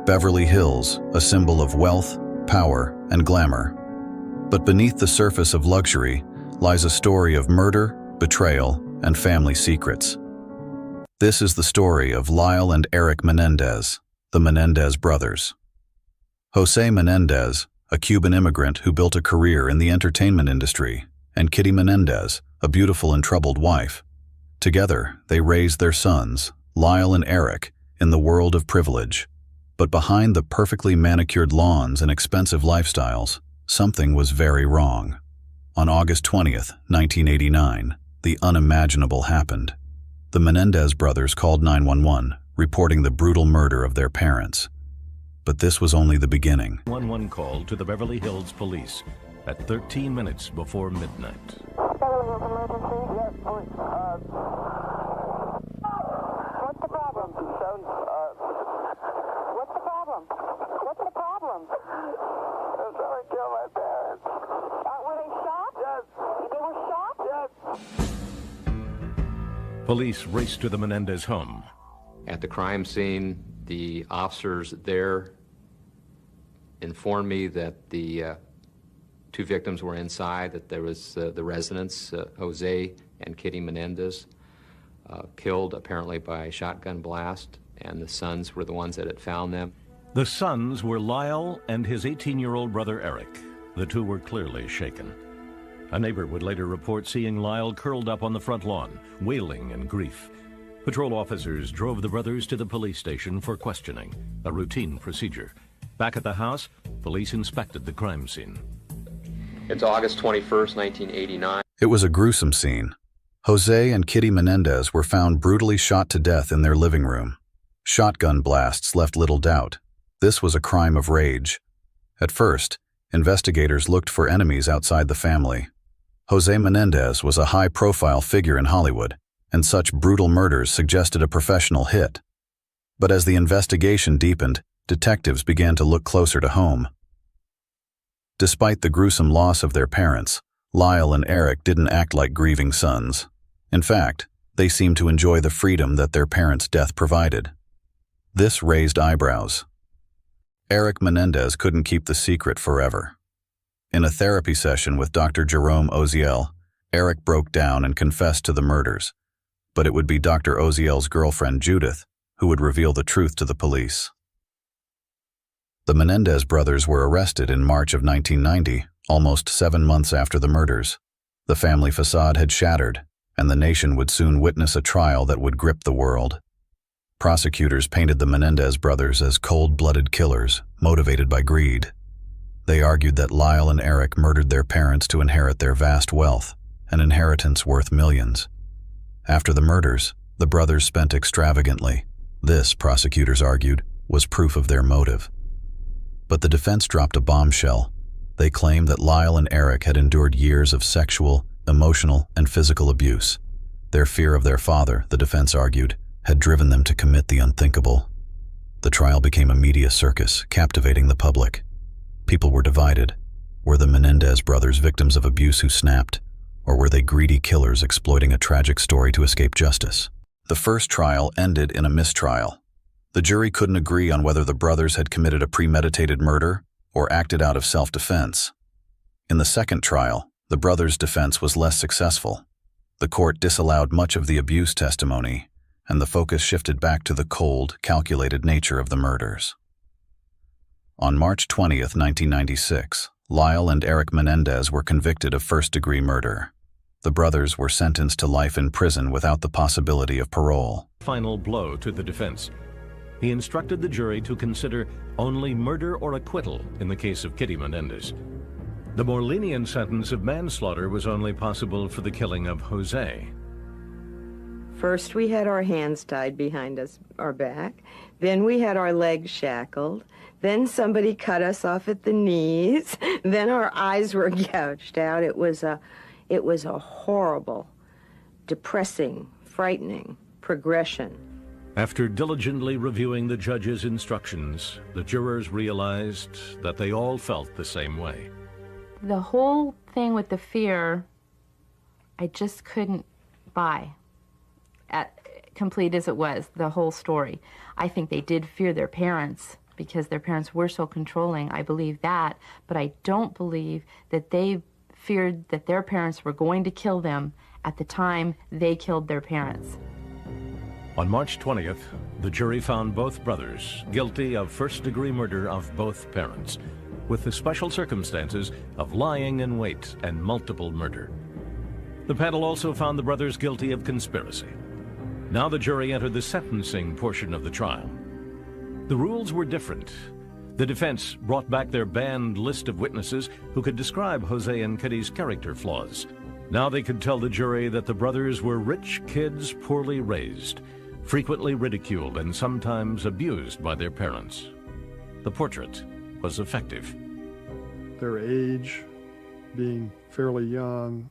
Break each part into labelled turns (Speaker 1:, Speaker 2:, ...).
Speaker 1: Beverly Hills, a symbol of wealth, power, and glamour. But beneath the surface of luxury lies a story of murder, betrayal, and family secrets. This is the story of Lyle and Erik Menendez, the Menendez brothers. José Menendez, a Cuban immigrant who built a career in the entertainment industry, and Kitty Menendez, a beautiful and troubled wife. Together, they raised their sons, Lyle and Erik, in the world of privilege. But behind the perfectly manicured lawns and expensive lifestyles, something was very wrong. On August 20th, 1989, the unimaginable happened. The Menendez brothers called 911, reporting the brutal murder of their parents. But this was only the beginning.
Speaker 2: 911 call to the Beverly Hills police at 13 minutes before midnight.
Speaker 3: Beverly Hills emergency? Yes, police. What's the problem? What's the problem? What's the problem? Someone killed my parents. Were they shot? Yes. They were shot? Yes.
Speaker 2: Police raced to the Menendez home.
Speaker 4: At the crime scene, the officers there informed me that the two victims were inside, that there was the residents, Jose and Kitty Menendez, killed apparently by a shotgun blast, and the sons were the ones that had found them.
Speaker 2: The sons were Lyle and his 18-year-old brother Erik. The two were clearly shaken. A neighbor would later report seeing Lyle curled up on the front lawn, wailing in grief. Patrol officers drove the brothers to the police station for questioning, a routine procedure. Back at the house, police inspected the crime scene.
Speaker 4: It's August 21st, 1989.
Speaker 1: It was a gruesome scene. Jose and Kitty Menendez were found brutally shot to death in their living room. Shotgun blasts left little doubt. This was a crime of rage. At first, investigators looked for enemies outside the family. Jose Menendez was a high-profile figure in Hollywood, and such brutal murders suggested a professional hit. But as the investigation deepened, detectives began to look closer to home. Despite the gruesome loss of their parents, Lyle and Erik didn't act like grieving sons. In fact, they seemed to enjoy the freedom that their parents' death provided. This raised eyebrows. Erik Menendez couldn't keep the secret forever. In a therapy session with Dr. Jerome Oziel, Erik broke down and confessed to the murders. But it would be Dr. Oziel's girlfriend, Judith, who would reveal the truth to the police. The Menendez brothers were arrested in March of 1990, almost 7 months after the murders. The family facade had shattered, and the nation would soon witness a trial that would grip the world. Prosecutors painted the Menendez brothers as cold-blooded killers, motivated by greed. They argued that Lyle and Erik murdered their parents to inherit their vast wealth, an inheritance worth millions. After the murders, the brothers spent extravagantly. This, prosecutors argued, was proof of their motive. But the defense dropped a bombshell. They claimed that Lyle and Erik had endured years of sexual, emotional, and physical abuse. Their fear of their father, the defense argued, had driven them to commit the unthinkable. The trial became a media circus, captivating the public. People were divided. Were the Menendez brothers victims of abuse who snapped, or were they greedy killers exploiting a tragic story to escape justice? The first trial ended in a mistrial. The jury couldn't agree on whether the brothers had committed a premeditated murder or acted out of self-defense. In the second trial, the brothers' defense was less successful. The court disallowed much of the abuse testimony, and the focus shifted back to the cold, calculated nature of the murders. On March 20th, 1996, Lyle and Erik Menendez were convicted of first-degree murder. The brothers were sentenced to life in prison without the possibility of parole.
Speaker 2: Final blow to the defense. He instructed the jury to consider only murder or acquittal in the case of Kitty Menendez. The more lenient sentence of manslaughter was only possible for the killing of Jose.
Speaker 5: First, we had our hands tied behind our back. Then we had our legs shackled. Then somebody cut us off at the knees. Then our eyes were gouged out. It was a horrible, depressing, frightening progression.
Speaker 2: After diligently reviewing the judge's instructions, the jurors realized that they all felt the same way.
Speaker 6: The whole thing with the fear, I just couldn't buy. Complete as it was, the whole story. I think they did fear their parents because their parents were so controlling. I believe that, but I don't believe that they feared that their parents were going to kill them at the time they killed their parents.
Speaker 2: On March 20th, the jury found both brothers guilty of first-degree murder of both parents, with the special circumstances of lying in wait and multiple murder. The panel also found the brothers guilty of conspiracy. Now the jury entered the sentencing portion of the trial. The rules were different. The defense brought back their banned list of witnesses who could describe Jose and Kitty's character flaws. Now they could tell the jury that the brothers were rich kids poorly raised, frequently ridiculed and sometimes abused by their parents. The portrait was effective.
Speaker 7: Their age, being fairly young,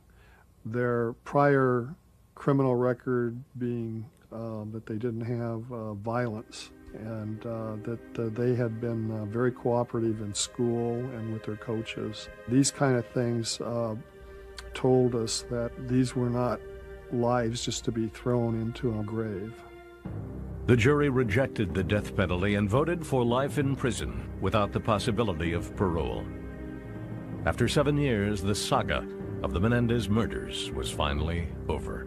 Speaker 7: their prior criminal record being that they didn't have violence, and that they had been very cooperative in school and with their coaches. These kind of things told us that these were not lives just to be thrown into a grave.
Speaker 2: The jury rejected the death penalty and voted for life in prison without the possibility of parole. After 7 years, the saga of the Menendez murders was finally over.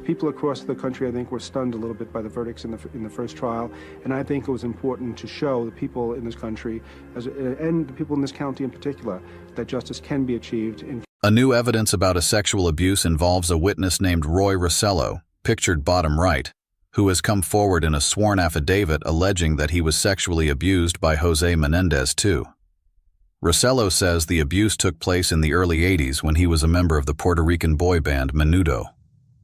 Speaker 8: People across the country, I think, were stunned a little bit by the verdicts in the first trial, and I think it was important to show the people in this country, and the people in this county in particular, that justice can be achieved.
Speaker 1: A new evidence about a sexual abuse involves a witness named Roy Rossello, pictured bottom right, who has come forward in a sworn affidavit alleging that he was sexually abused by Jose Menendez too. Rossello says the abuse took place in the early 80s when he was a member of the Puerto Rican boy band Menudo.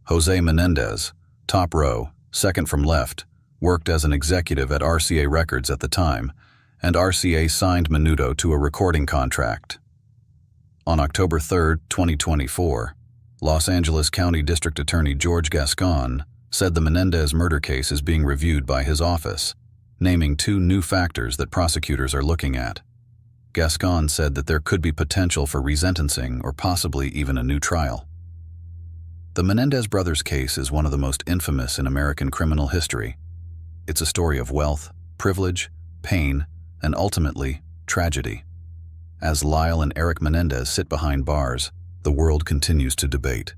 Speaker 1: Jose Menendez, top row, second from left, worked as an executive at RCA Records at the time, and RCA signed Menudo to a recording contract. On October 3, 2024, Los Angeles County District Attorney George Gascon said the Menendez murder case is being reviewed by his office, naming 2 new factors that prosecutors are looking at. Gascon said that there could be potential for resentencing or possibly even a new trial. The Menendez brothers case is one of the most infamous in American criminal history. It's a story of wealth, privilege, pain, and ultimately, tragedy. As Lyle and Erik Menendez sit behind bars, the world continues to debate.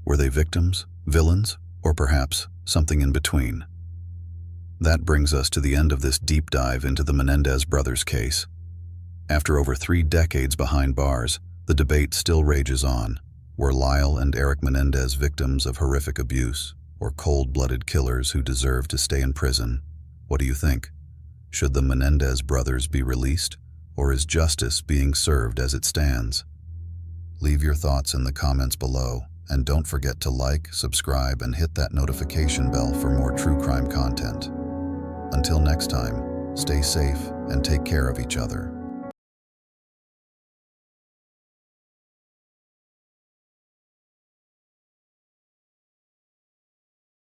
Speaker 1: Were they victims, villains, or perhaps something in between? That brings us to the end of this deep dive into the Menendez brothers case. After over 3 decades behind bars, the debate still rages on. Were Lyle and Erik Menendez victims of horrific abuse, or cold-blooded killers who deserve to stay in prison? What do you think? Should the Menendez brothers be released, or is justice being served as it stands? Leave your thoughts in the comments below, and don't forget to like, subscribe, and hit that notification bell for more true crime content. Until next time, stay safe and take care of each other.